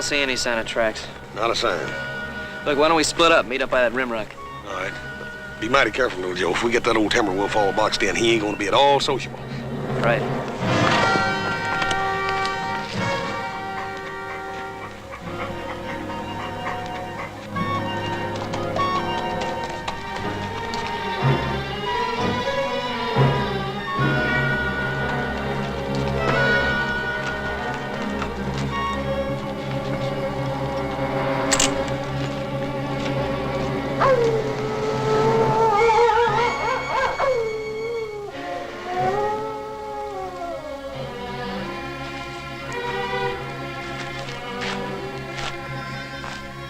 see any sign of tracks. Not a sign. Look, why don't we split up, meet up by that rim rock? All right. Be mighty careful, little Joe. If we get that old timber wolf all boxed in, he ain't gonna be at all sociable. Right.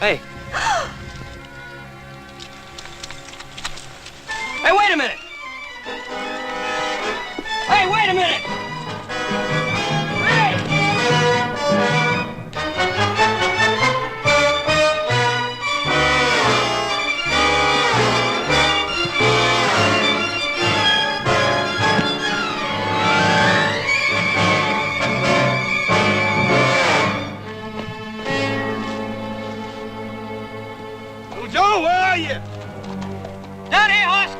Hey. Hey, wait a minute! Hey, wait a minute! Hey! Little Joe, where are you? Down here, horse!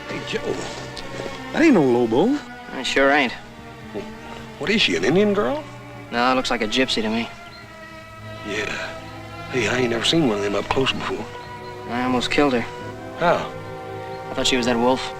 Hey, Joe. That ain't no Lobo. I sure ain't. What is she, an Indian girl? No, it looks like a gypsy to me. Yeah. Hey, I ain't never seen one of them up close before. I almost killed her. How? I thought she was that wolf.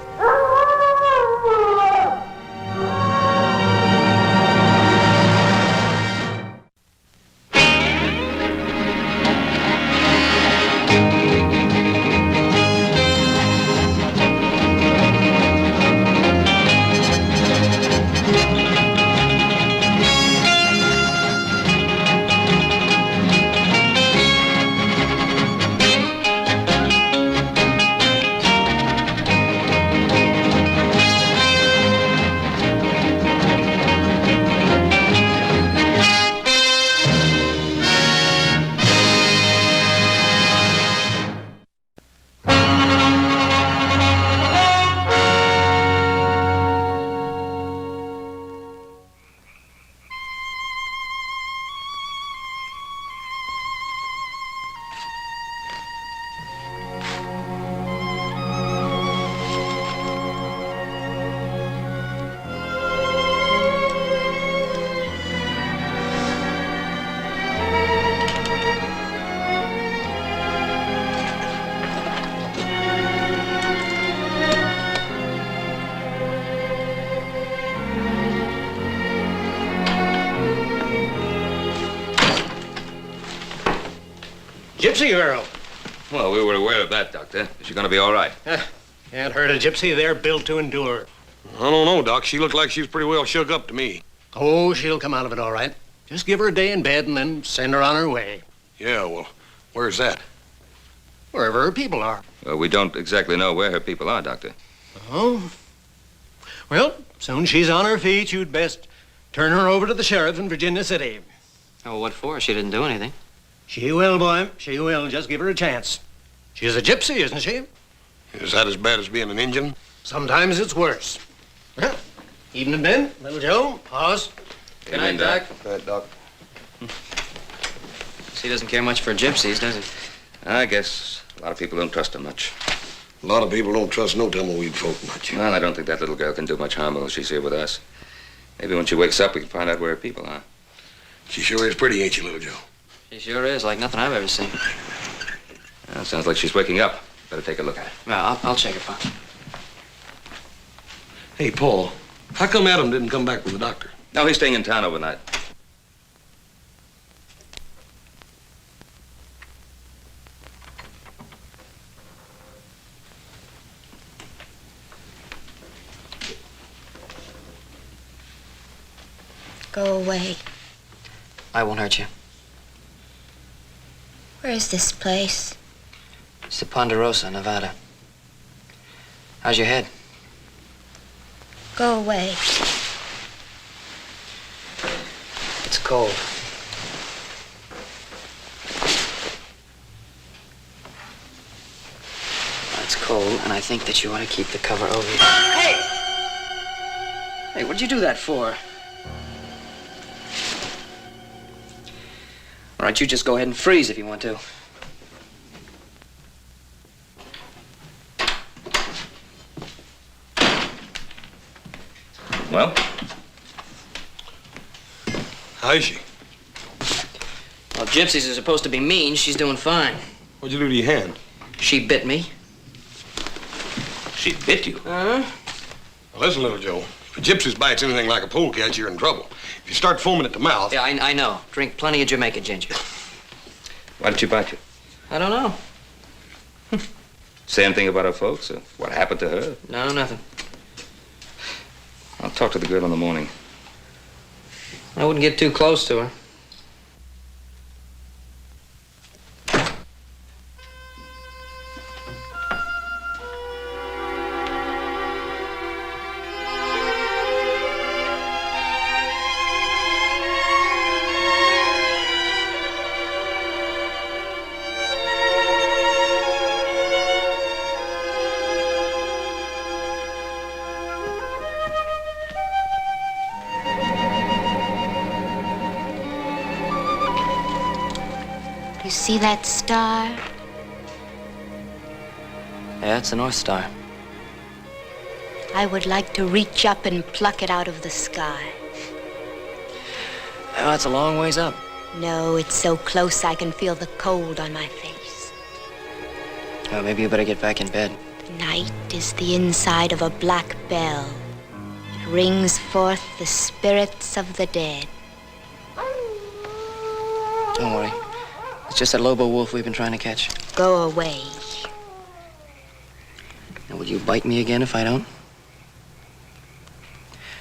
Gypsy girl. Well, we were aware of that, Doctor. Is she going to be all right? Can't hurt a gypsy. They're built to endure. I don't know, Doc. She looked like she was pretty well shook up to me. Oh, she'll come out of it all right. Just give her a day in bed and then send her on her way. Yeah, well, where's that? Wherever her people are. Well, we don't exactly know where her people are, Doctor. Oh? Well, soon she's on her feet, you'd best turn her over to the sheriff in Virginia City. Oh, what for? She didn't do anything. She will, boy. She will. Just give her a chance. She's a gypsy, isn't she? Is that as bad as being an Indian? Sometimes it's worse. Well, evening, Ben. Little Joe. Pause. Good night, Doc. Good night, Doc. He doesn't care much for gypsies, does he? I guess a lot of people don't trust her much. A lot of people don't trust no tumbleweed folk much. Well, I don't think that little girl can do much harm while she's here with us. Maybe when she wakes up, we can find out where her people are. She sure is pretty, ain't she, little Joe? She sure is, like nothing I've ever seen. Well, sounds like she's waking up. Better take a look at her. Well, I'll check her, Pop. Hey, Paul, how come Adam didn't come back with the doctor? No, he's staying in town overnight. Go away. I won't hurt you. Where is this place? It's the Ponderosa, Nevada. How's your head? Go away. It's cold. It's cold, and I think that you ought to keep the cover over you. Hey! Hey, what'd you do that for? All right, you just go ahead and freeze if you want to. Well? How is she? Well, Gypsies are supposed to be mean. She's doing fine. What'd you do to your hand? She bit me. She bit you? Uh-huh. Well, listen, little Joe. If a gypsy bites anything like a polecat, you're in trouble. If you start foaming at the mouth... Yeah, I know. Drink plenty of Jamaica ginger. Why did she bite you? I don't know. Say anything about her folks? Or what happened to her? No, nothing. I'll talk to the girl in the morning. I wouldn't get too close to her. You see that star? Yeah, it's the North Star. I would like to reach up and pluck it out of the sky. Oh, it's a long ways up. No, it's so close I can feel the cold on my face. Oh, maybe you better get back in bed. The night is the inside of a black bell. It rings forth the spirits of the dead. Don't worry. It's just that Lobo wolf we've been trying to catch. Go away. Now, will you bite me again if I don't?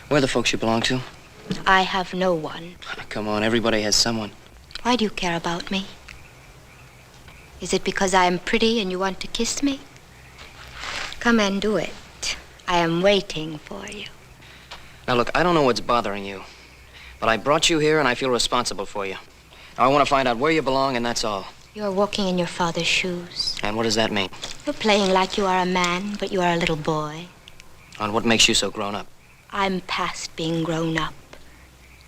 Where are the folks you belong to? I have no one. Come on, everybody has someone. Why do you care about me? Is it because I am pretty and you want to kiss me? Come and do it. I am waiting for you. Now, look, I don't know what's bothering you, but I brought you here and I feel responsible for you. Now, I want to find out where you belong, and that's all. You're walking in your father's shoes. And what does that mean? You're playing like you are a man, but you are a little boy. On what makes you so grown up? I'm past being grown up.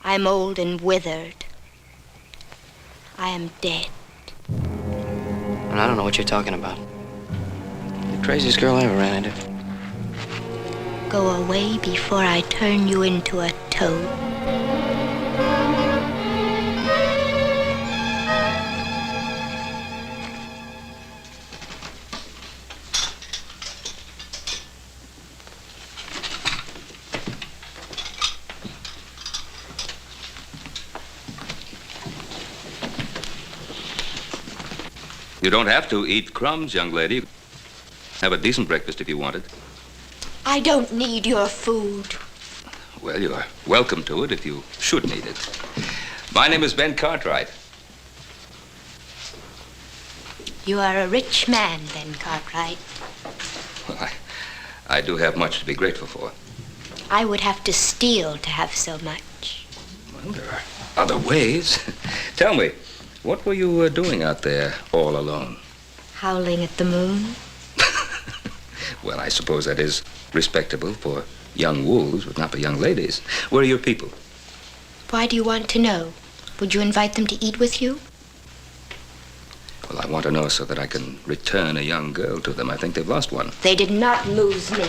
I'm old and withered. I am dead. And I don't know what you're talking about. You're the craziest girl I ever ran into. Go away before I turn you into a toad. You don't have to eat crumbs, young lady. Have a decent breakfast if you want it. I don't need your food. Well, you're welcome to it if you should need it. My name is Ben Cartwright. You are a rich man, Ben Cartwright. Well, I do have much to be grateful for. I would have to steal to have so much. Well, there are other ways. Tell me, what were you doing out there all alone? Howling at the moon. Well, I suppose that is respectable for young wolves, but not for young ladies. Where are your people? Why do you want to know? Would you invite them to eat with you? Well, I want to know so that I can return a young girl to them. I think they've lost one. They did not lose me.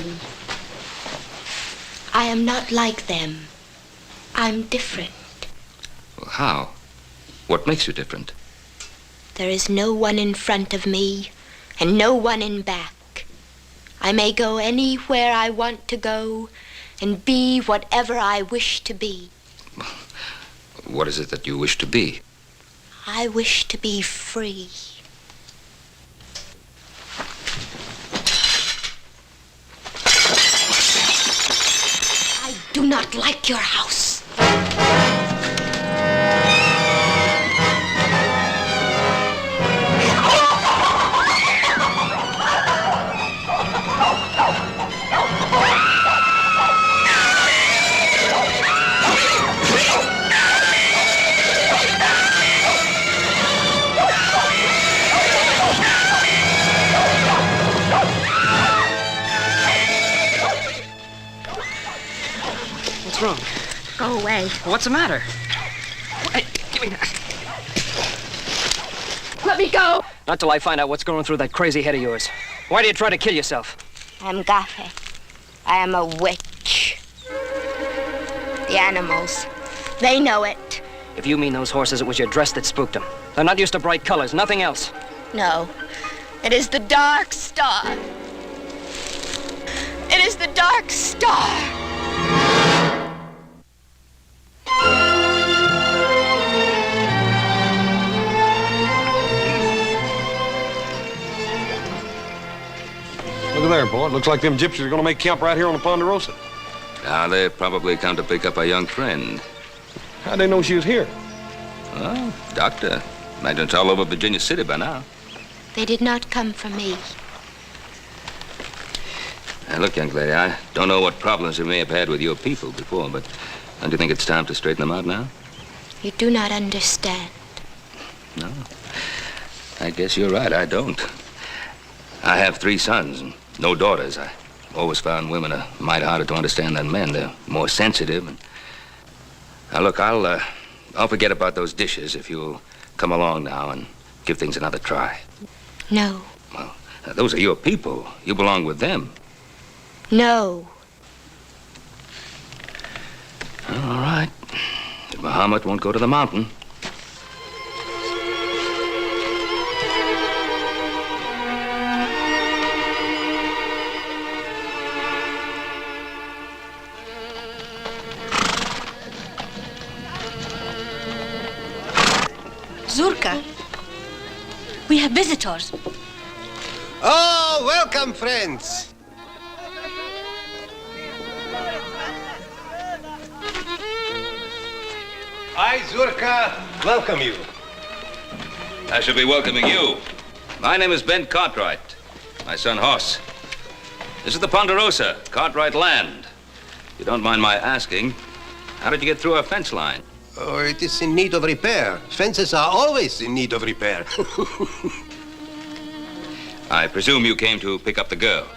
I am not like them. I'm different. Well, how? What makes you different? There is no one in front of me and no one in back. I may go anywhere I want to go and be whatever I wish to be. What is it that you wish to be? I wish to be free. I do not like your house. Go away. What's the matter? Hey, give me that. Let me go. Not till I find out what's going through that crazy head of yours. Why do you try to kill yourself? I'm Gaffe. I am a witch. The animals, they know it. If you mean those horses, it was your dress that spooked them. They're not used to bright colors, nothing else. No, it is the dark star. It is the dark star. Look at there, boy. It looks like them gypsies are going to make camp right here on the Ponderosa. Now, they've probably come to pick up a young friend. How'd they know she was here? Well, doctor. Imagine it's all over Virginia City by now. They did not come for me. Now, look, young lady, I don't know what problems you may have had with your people before, but don't you think it's time to straighten them out now? You do not understand. No. I guess you're right, I don't. I have 3 sons and no daughters. I always found women a mite harder to understand than men. They're more sensitive. And... Now, look, I'll forget about those dishes if you'll come along now and give things another try. No. Well, those are your people. You belong with them. No. All right. If Muhammad won't go to the mountain. Zurka, we have visitors. Oh, welcome, friends. I, Zurka, welcome you. I should be welcoming you. My name is Ben Cartwright. My son, Hoss. This is the Ponderosa, Cartwright land. If you don't mind my asking, how did you get through our fence line? Oh, it is in need of repair. Fences are always in need of repair. I presume you came to pick up the girl.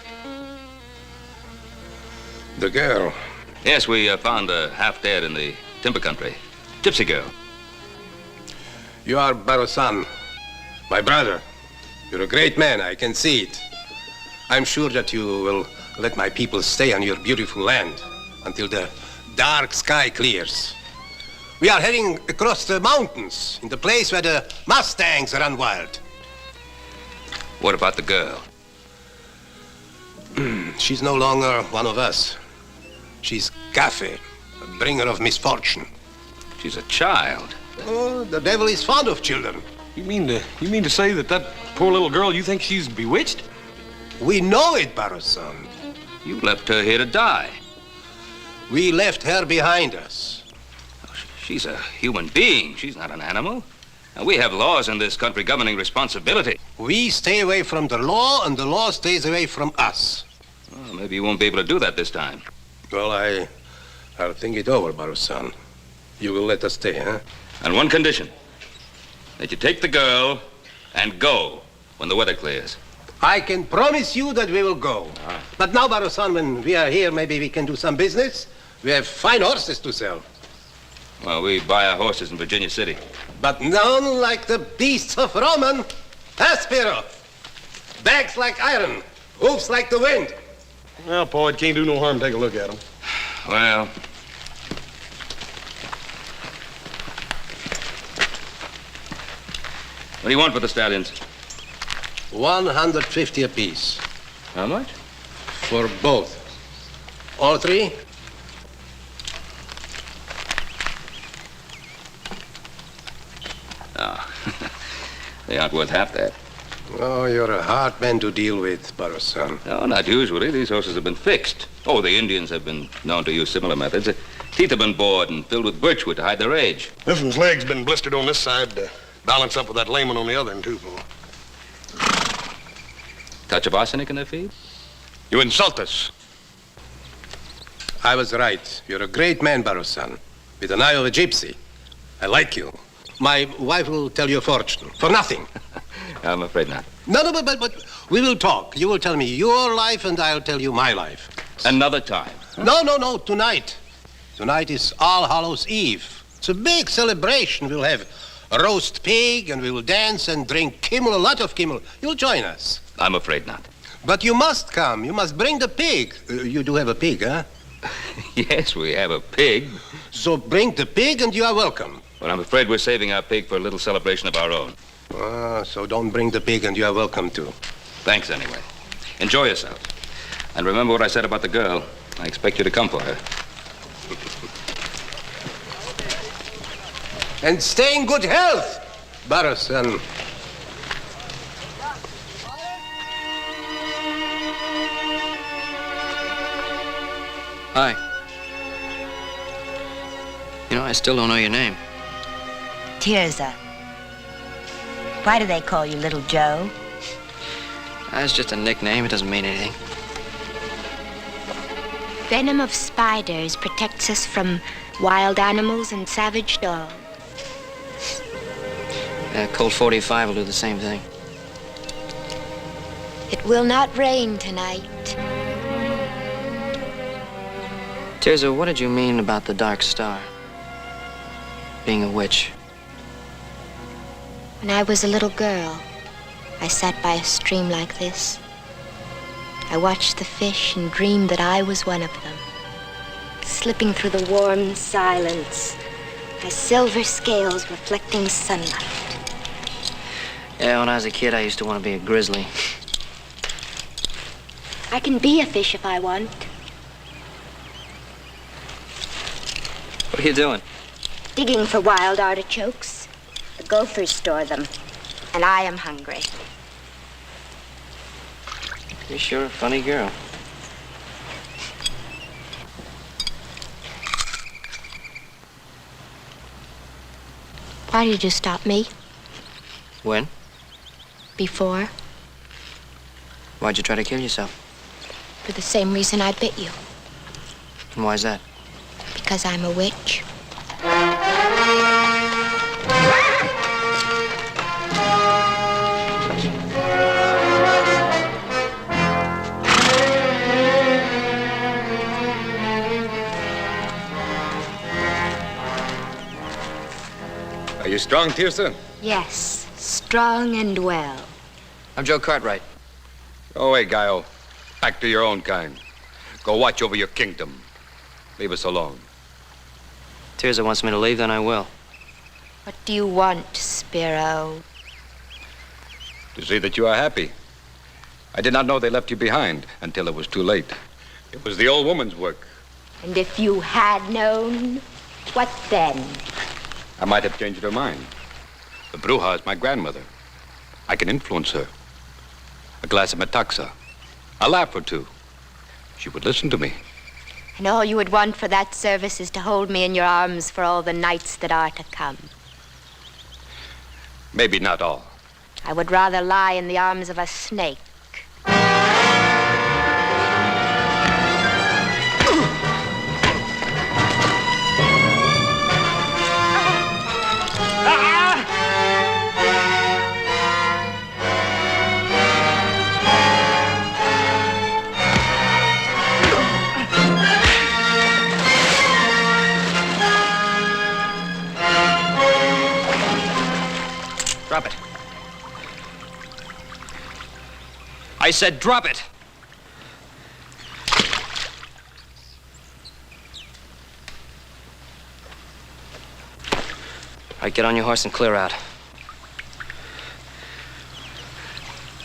The girl. Yes, we found her half dead in the timber country. Gypsy girl. You are Barosan, my brother. You're a great man, I can see it. I'm sure that you will let my people stay on your beautiful land until the dark sky clears. We are heading across the mountains, in the place where the Mustangs run wild. What about the girl? She's no longer one of us. She's Gaffe, a bringer of misfortune. She's a child. Oh, the devil is fond of children. You mean to say that poor little girl, you think she's bewitched? We know it, Barosan. You left her here to die. We left her behind us. She's a human being. She's not an animal. And we have laws in this country governing responsibility. We stay away from the law, and the law stays away from us. Well, maybe you won't be able to do that this time. Well, I'll think it over, Barosan. You will let us stay, huh? On one condition. That you take the girl and go when the weather clears. I can promise you that we will go. But now, Barosan, when we are here, maybe we can do some business. We have fine horses to sell. Well, we buy our horses in Virginia City. But none like the beasts of Roman. Aspero. Backs like iron. Hoofs like the wind. Well, Paul, it can't do no harm to take a look at them. Well... What do you want for the stallions? 150 apiece. How much? For both. All 3? No. They aren't worth half that. Oh, you're a hard man to deal with, Barosan. No, not usually. These horses have been fixed. Oh, the Indians have been known to use similar methods. Their teeth have been bored and filled with birchwood to hide their age. This one's leg's been blistered on this side to balance up with that lame one on the other end, too, Paul. Touch of arsenic in their feet? You insult us. I was right. You're a great man, Barosan. With an eye of a gypsy. I like you. My wife will tell you a fortune. For nothing. I'm afraid not. No, but we will talk. You will tell me your life and I'll tell you my life. Another time. No, tonight. Tonight is All Hallows Eve. It's a big celebration. We'll have a roast pig, and we will dance and drink Kimmel, a lot of Kimmel. You'll join us. I'm afraid not. But you must come. You must bring the pig. You do have a pig, huh? Yes, we have a pig. So bring the pig, and you are welcome. But I'm afraid we're saving our pig for a little celebration of our own. So don't bring the pig, and you are welcome too. Thanks anyway. Enjoy yourself. And remember what I said about the girl. I expect you to come for her. And stay in good health, Barrison. Hi. You know, I still don't know your name. Tirza. Why do they call you Little Joe? That's just a nickname. It doesn't mean anything. Venom of spiders protects us from wild animals and savage dogs. Colt 45 will do the same thing. It will not rain tonight. Tirza, what did you mean about the Dark Star? Being a witch. When I was a little girl, I sat by a stream like this. I watched the fish and dreamed that I was one of them, slipping through the warm silence, my silver scales reflecting sunlight. Yeah, when I was a kid, I used to want to be a grizzly. I can be a fish if I want. What are you doing? Digging for wild artichokes. The gophers store them, and I am hungry. You're sure a funny girl. Why did you stop me? When? Before? Why'd you try to kill yourself? For the same reason I bit you. And why's that? Because I'm a witch. Are you strong, Tirza? Yes, strong and well. I'm Joe Cartwright. Go away, Guile. Back to your own kind. Go watch over your kingdom. Leave us alone. Tirza wants me to leave, then I will. What do you want, Spiro? To see that you are happy. I did not know they left you behind until it was too late. It was the old woman's work. And if you had known, what then? I might have changed her mind. The Bruja is my grandmother. I can influence her. A glass of metaxa. A laugh or two. She would listen to me. And all you would want for that service is to hold me in your arms for all the nights that are to come. Maybe not all. I would rather lie in the arms of a snake. Drop it. I said drop it. All right, get on your horse and clear out.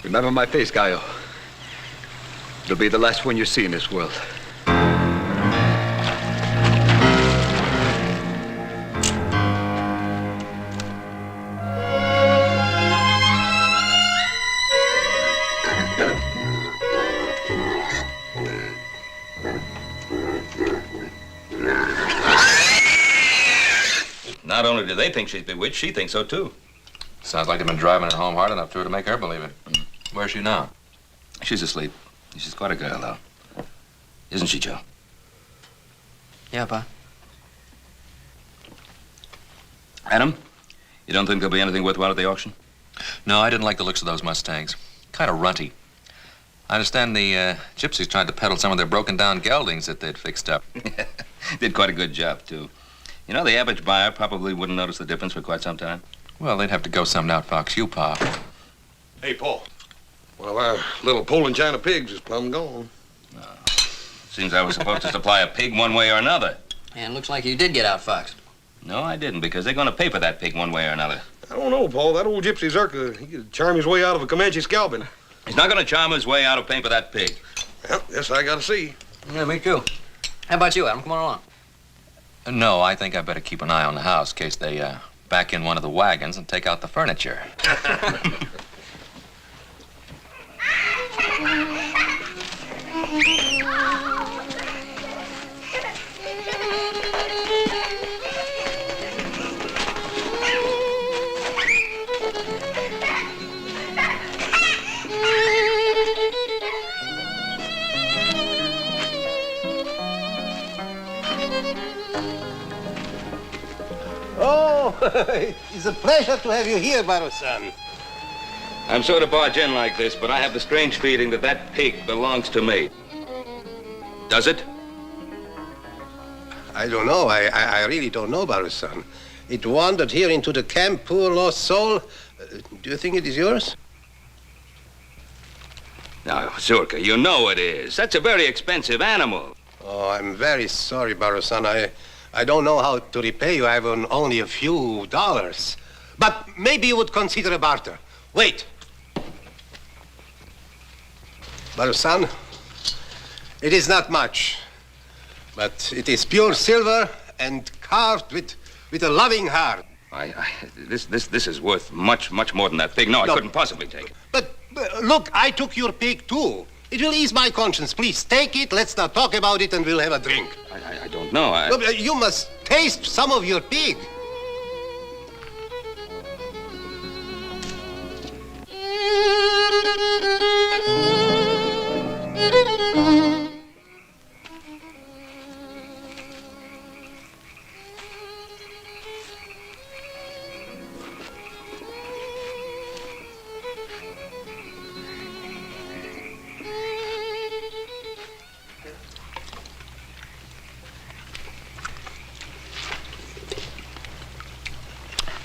Remember my face, Gallo. It'll be the last one you see in this world. Not only do they think she's bewitched, she thinks so too. Sounds like they've been driving it home hard enough to her to make her believe it. Where's she now? She's asleep. She's quite a girl, though. Isn't she, Joe? Yeah, Pa. Adam, you don't think there'll be anything worthwhile at the auction? No, I didn't like the looks of those Mustangs. Kind of runty. I understand the Gypsies tried to peddle some of their broken-down geldings that they'd fixed up. Did quite a good job, too. You know, the average buyer probably wouldn't notice the difference for quite some time. Well, they'd have to go some outfox you, Pa. Hey, Paul. Well, our little Poland China pigs is plumb gone. Seems I was supposed to supply a pig one way or another. And looks like you did get outfoxed. No, I didn't, because they're going to pay for that pig one way or another. I don't know, Paul. That old Gypsy Zerka, he could charm his way out of a Comanche scalping. He's not going to charm his way out of paying for that pig. Well, yes, I gotta see. Yeah, me too. How about you, Adam? Come on along. No, I think I better keep an eye on the house in case they back in one of the wagons and take out the furniture. Oh, it's a pleasure to have you here, Baro-san. I'm sorry to barge in like this, but I have the strange feeling that that pig belongs to me. Does it? I don't know. I really don't know, Baro-san. It wandered here into the camp, poor lost soul. Do you think it is yours? Now, Zurka, you know it is. That's a very expensive animal. Oh, I'm very sorry, Baro-san. I don't know how to repay you. I have only a few dollars. But maybe you would consider a barter. Wait. Baro-san, it is not much, but it is pure silver and carved with a loving heart. This is worth much more than that pig. No, I couldn't possibly take it. But look, I took your pig too. It will ease my conscience. Please take it. Let's not talk about it, and we'll have a drink. I don't know. You must taste some of your pig.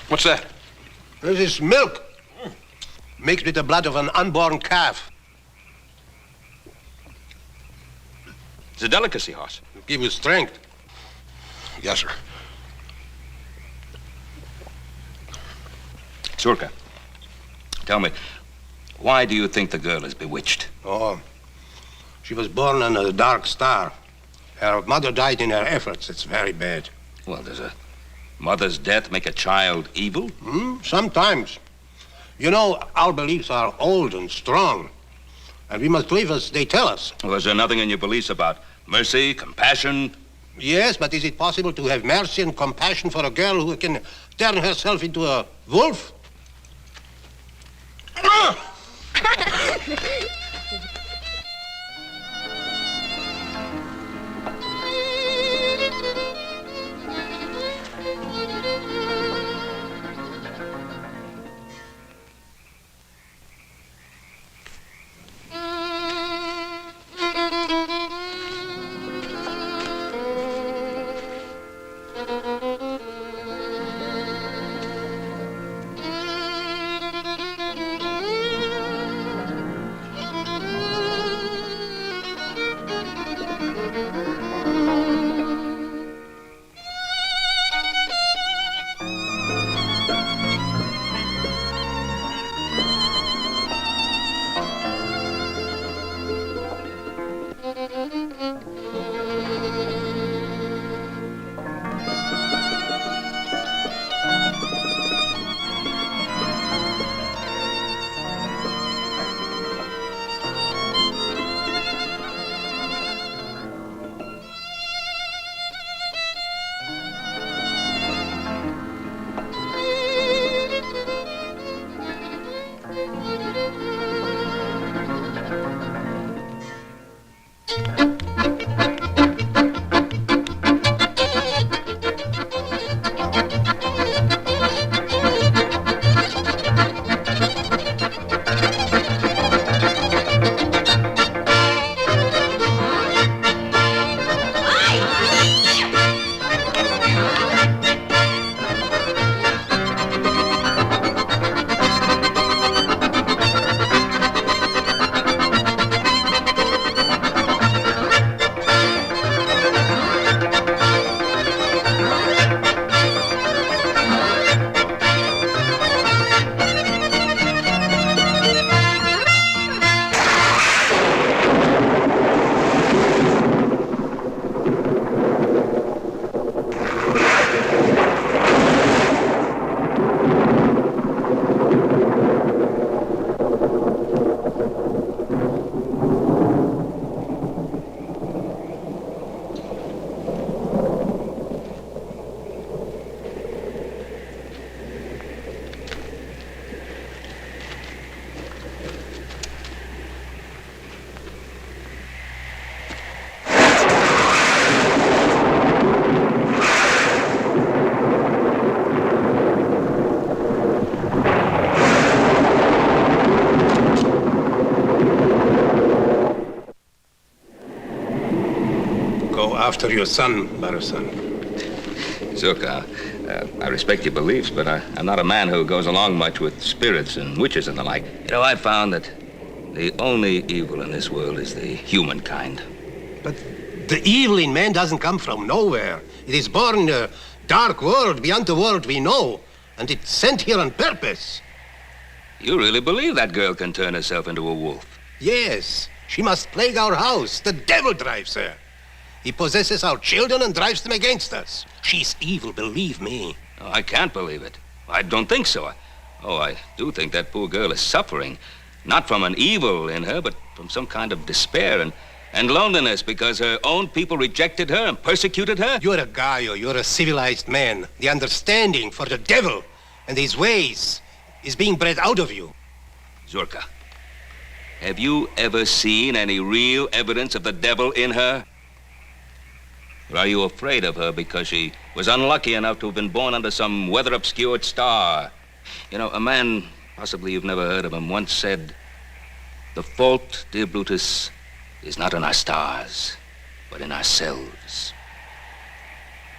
What's that? This is milk, mixed with the blood of an unborn calf. It's a delicacy, horse. Give you strength. Yes, sir. Zurka, tell me, why do you think the girl is bewitched? Oh, she was born on a dark star. Her mother died in her efforts. It's very bad. Well, does a mother's death make a child evil? Sometimes. You know, our beliefs are old and strong, and we must live as they tell us. Well, is there nothing in your beliefs about mercy, compassion? Yes, but is it possible to have mercy and compassion for a girl who can turn herself into a wolf? After your son, Barasan. Zurka, I respect your beliefs, but I'm not a man who goes along much with spirits and witches and the like. You know, I've found that the only evil in this world is the humankind. But the evil in man doesn't come from nowhere. It is born in a dark world beyond the world we know, and it's sent here on purpose. You really believe that girl can turn herself into a wolf? Yes, she must plague our house. The devil drives her. He possesses our children and drives them against us. She's evil, believe me. Oh, I can't believe it. I don't think so. I do think that poor girl is suffering, not from an evil in her, but from some kind of despair and loneliness because her own people rejected her and persecuted her. You're a Gaio, you're a civilized man. The understanding for the devil and his ways is being bred out of you. Zurka, have you ever seen any real evidence of the devil in her? Or are you afraid of her because she was unlucky enough to have been born under some weather-obscured star? You know, a man, possibly you've never heard of him, once said, "The fault, dear Brutus, is not in our stars, but in ourselves."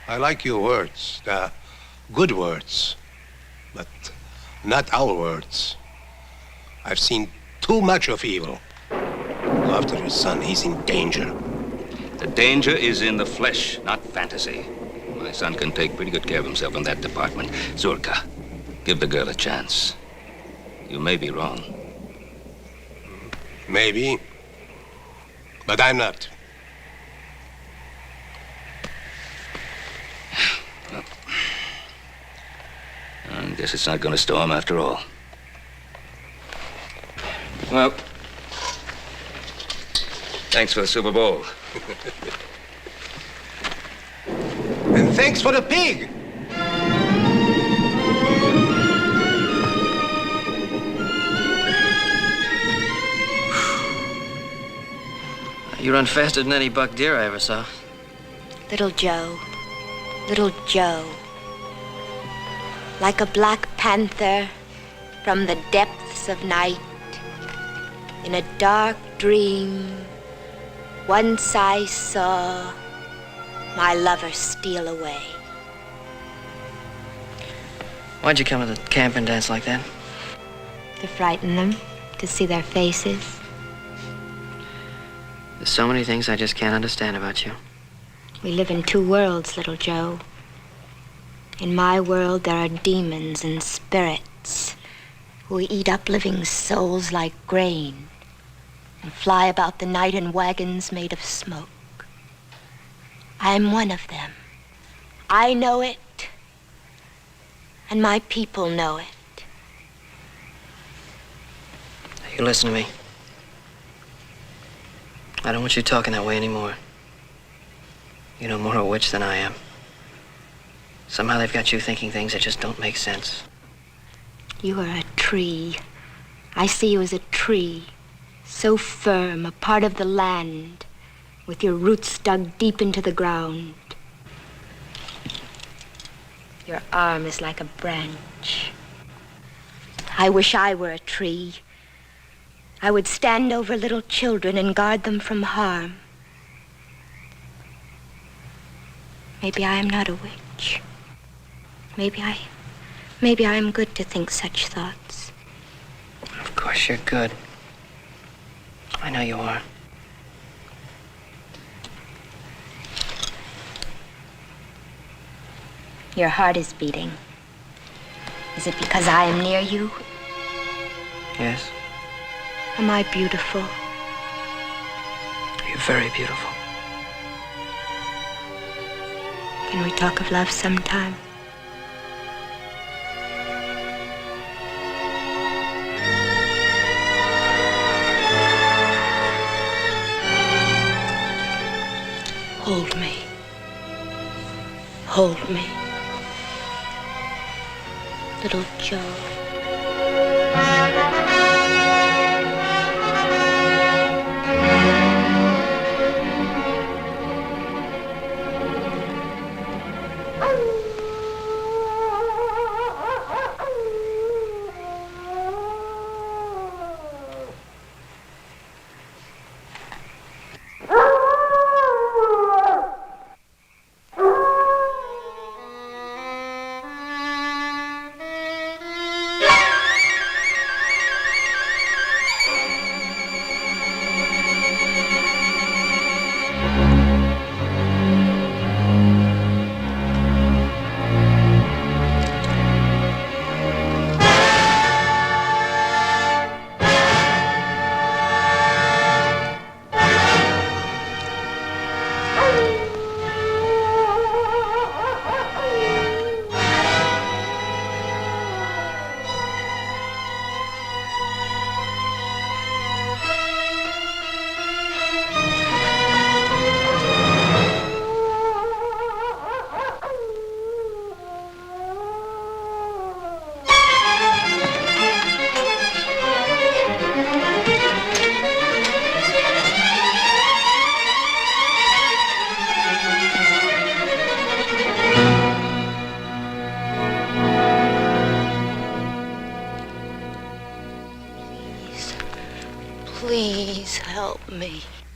I like your words. They're good words, but not our words. I've seen too much of evil. Go after your son. He's in danger. The danger is in the flesh, not fantasy. My son can take pretty good care of himself in that department. Zurka, give the girl a chance. You may be wrong. Maybe, but I'm not. Well, I guess it's not going to storm after all. Well, thanks for the Super Bowl. And thanks for the pig. You run faster than any buck deer I ever saw. Little Joe, little Joe. Like a black panther from the depths of night, in a dark dream, once I saw my lover steal away. Why'd you come to the camp and dance like that? To frighten them, to see their faces. There's so many things I just can't understand about you. We live in two worlds, little Joe. In my world, there are demons and spirits who eat up living souls like grain and fly about the night in wagons made of smoke. I'm one of them. I know it, and my people know it. You listen to me. I don't want you talking that way anymore. You know more of a witch than I am. Somehow they've got you thinking things that just don't make sense. You are a tree. I see you as a tree, so firm, a part of the land, with your roots dug deep into the ground. Your arm is like a branch. I wish I were a tree. I would stand over little children and guard them from harm. Maybe I am not a witch. Maybe I am good to think such thoughts. Of course you're good. I know you are. Your heart is beating. Is it because I am near you? Yes, Am I beautiful? you're very beautiful. Can we talk of love sometime? Hold me. Hold me. Little Joe.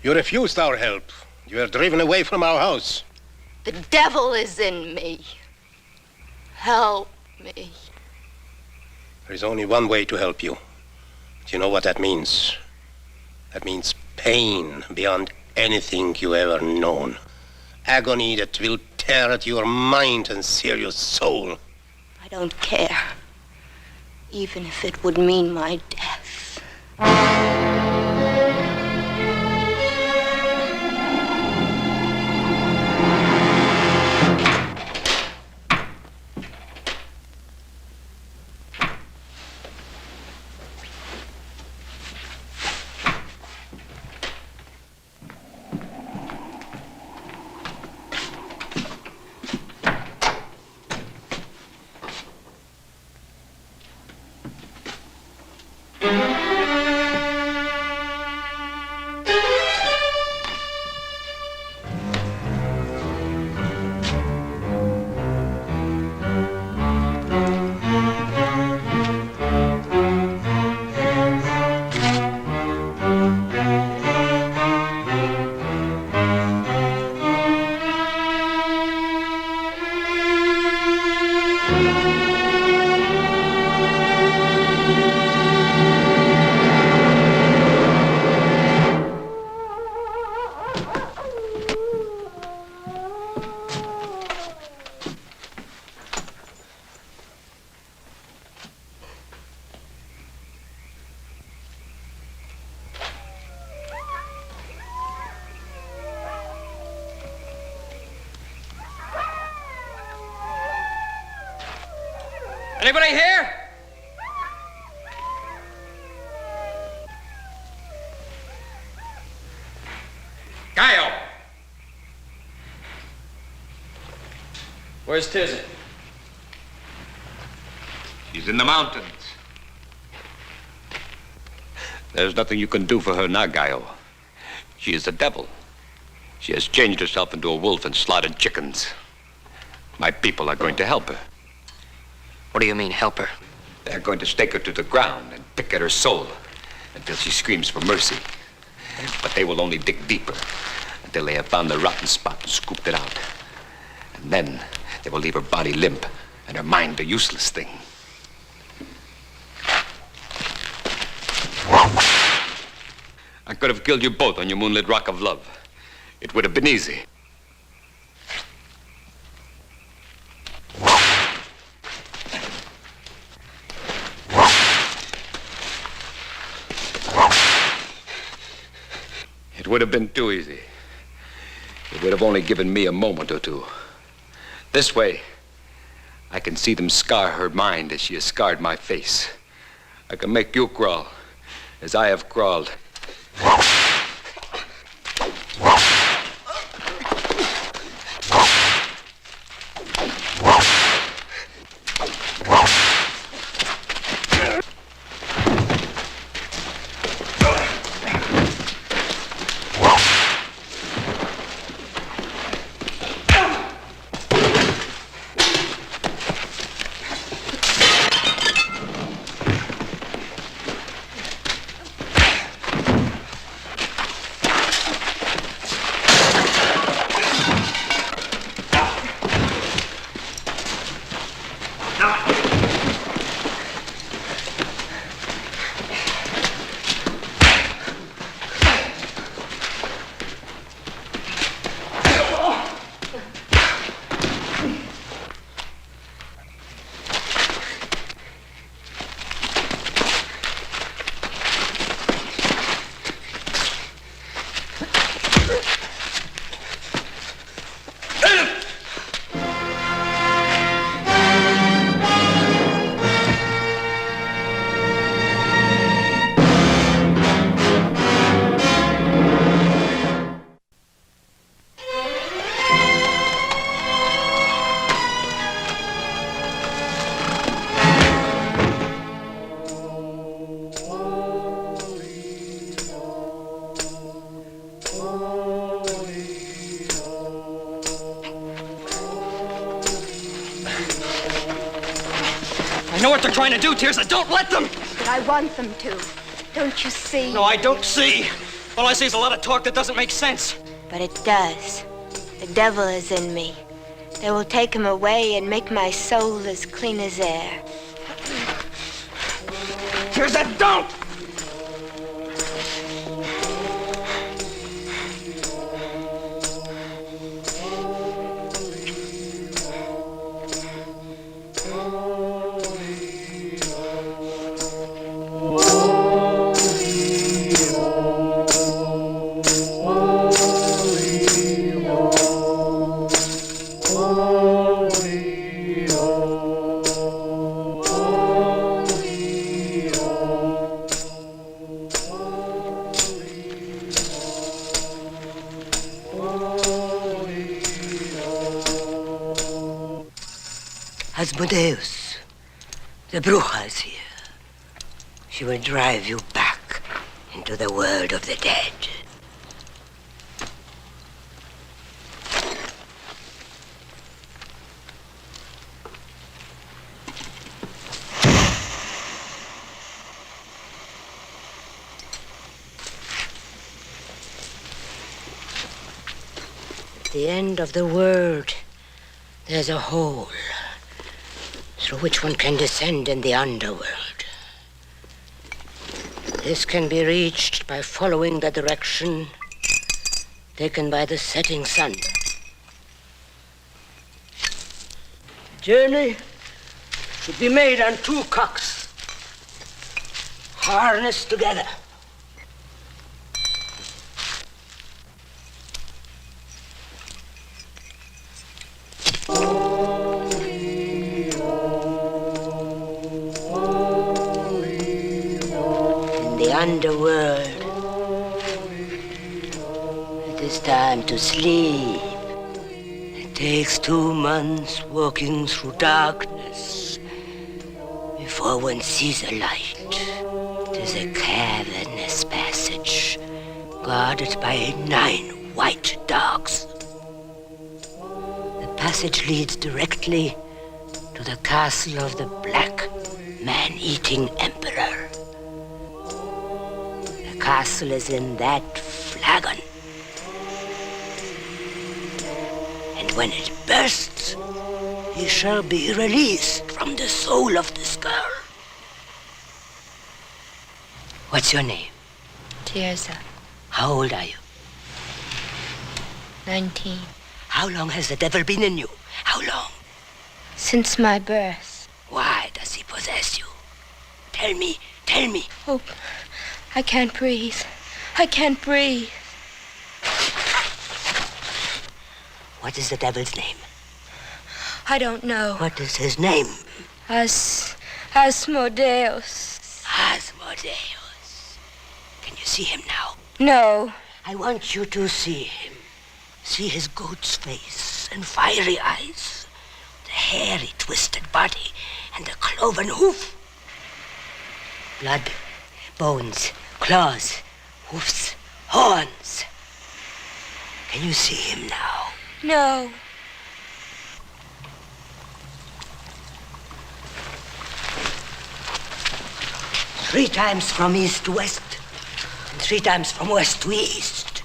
You refused our help. You were driven away from our house. The devil is in me. Help me. There is only one way to help you. Do you know what that means? That means pain beyond anything you ever known. Agony that will tear at your mind and sear your soul. I don't care. Even if it would mean my death. Anybody here? Guile! Where's Tirza? She's in the mountains. There's nothing you can do for her now, Guile. She is the devil. She has changed herself into a wolf and slaughtered chickens. My people are going to help her. What do you mean, help her? They're going to stake her to the ground and pick at her soul until she screams for mercy. But they will only dig deeper until they have found the rotten spot and scooped it out. And then they will leave her body limp and her mind a useless thing. I could have killed you both on your moonlit rock of love. It would have been easy. It would have been too easy. It would have only given me a moment or two. This way, I can see them scar her mind as she has scarred my face. I can make you crawl as I have crawled. I know what they're trying to do, Tirza. Don't let them! But I want them to. Don't you see? No, I don't see. All I see is a lot of talk that doesn't make sense. But it does. The devil is in me. They will take him away and make my soul as clean as air. Tirza, don't! Asmodeus, the Bruja is here. She will drive you back into the world of the dead. At the end of the world, there's a hole through which one can descend in the underworld. This can be reached by following the direction taken by the setting sun. The journey should be made on two cocks, harnessed together. Underworld. It is time to sleep. It takes 2 months walking through darkness before one sees a light. It is a cavernous passage guarded by 9 white dogs. The passage leads directly to the castle of the Black Man-Eating Emperor. The castle is in that flagon. And when it bursts, he shall be released from the soul of this girl. What's your name? Tirza, How old are you? 19. How long has the devil been in you? How long? Since my birth. Why does he possess you? Tell me, tell me. Oh, I can't breathe. I can't breathe. What is the devil's name? I don't know. What is his name? Asmodeus. Asmodeus. Can you see him now? No. I want you to see him. See his goat's face and fiery eyes, the hairy, twisted body, and the cloven hoof. Blood, bones, claws, hoofs, horns. Can you see him now? No. Three times from east to west, and 3 times from west to east.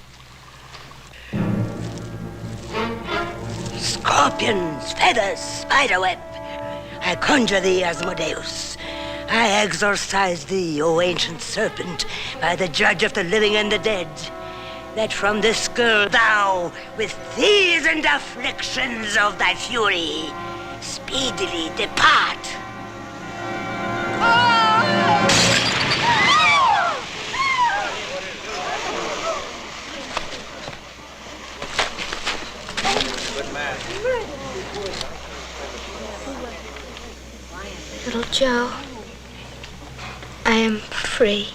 Scorpions, feathers, spiderweb. I conjure thee, Asmodeus. I exorcise thee, O ancient serpent, by the judge of the living and the dead, that from this girl thou, with fears and afflictions of thy fury, speedily depart. Little Joe, I am free.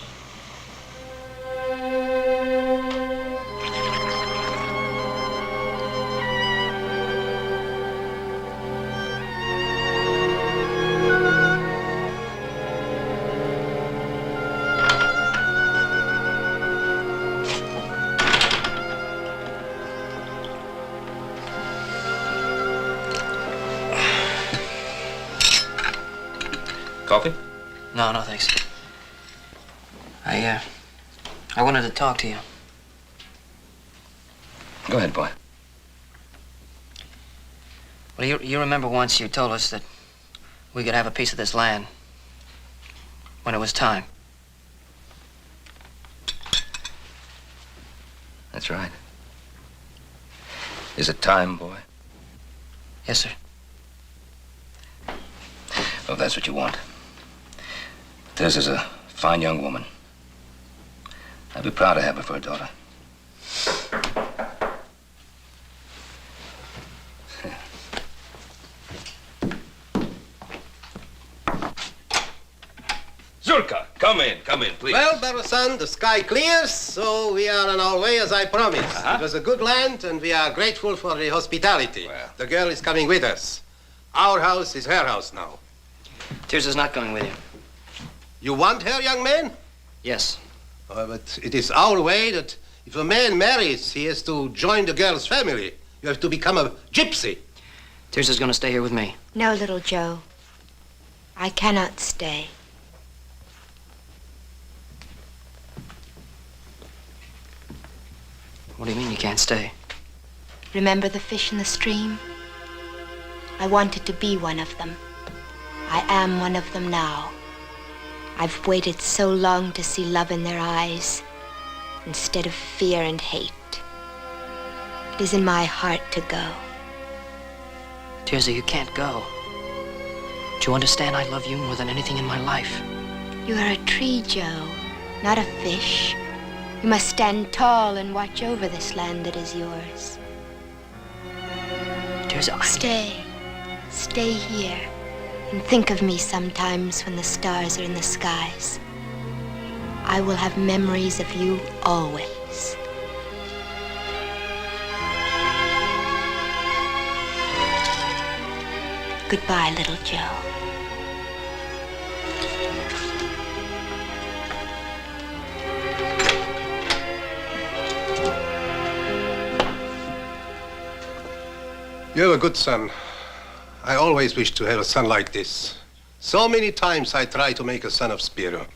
Coffee? No, thanks. I wanted to talk to you. Go ahead, boy. Well, you remember once you told us that we could have a piece of this land when it was time. That's right. Is it time, boy? Yes, sir. Well, if that's what you want. Tirza's a fine young woman. I'd be proud to have her for a daughter. Zurka, come in, please. Well, Barrow-san, the sky clears, so we are on our way as I promised. It was a good land, and we are grateful for the hospitality. Well. The girl is coming with us. Our house is her house now. Tirza's not going with you. You want her, young man? Yes. But it is our way that if a man marries, he has to join the girl's family. You have to become a gypsy. Tirza's going to stay here with me. No, little Joe. I cannot stay. What do you mean you can't stay? Remember the fish in the stream? I wanted to be one of them. I am one of them now. I've waited so long to see love in their eyes, instead of fear and hate. It is in my heart to go. Tirza, you can't go. Do you understand I love you more than anything in my life? You are a tree, Joe, not a fish. You must stand tall and watch over this land that is yours. Tirza, Stay here, and think of me sometimes when the stars are in the skies. I will have memories of you always. Goodbye, little Joe. You have a good son. I always wished to have a son like this. So many times I tried to make a son of Spiro.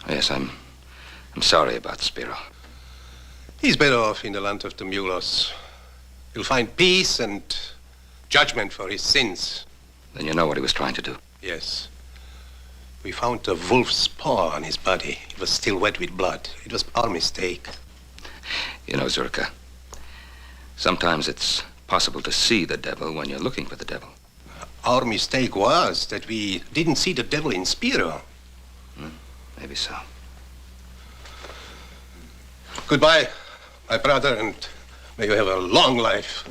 Yes, I'm sorry about Spiro. He's better off in the land of the Mulos. He'll find peace and judgment for his sins. Then you know what he was trying to do. Yes. We found a wolf's paw on his body. It was still wet with blood. It was our mistake. You know, Zurka, sometimes it's possible to see the devil when you're looking for the devil. Our mistake was that we didn't see the devil in Spiro. Maybe so. Goodbye, my brother, and may you have a long life.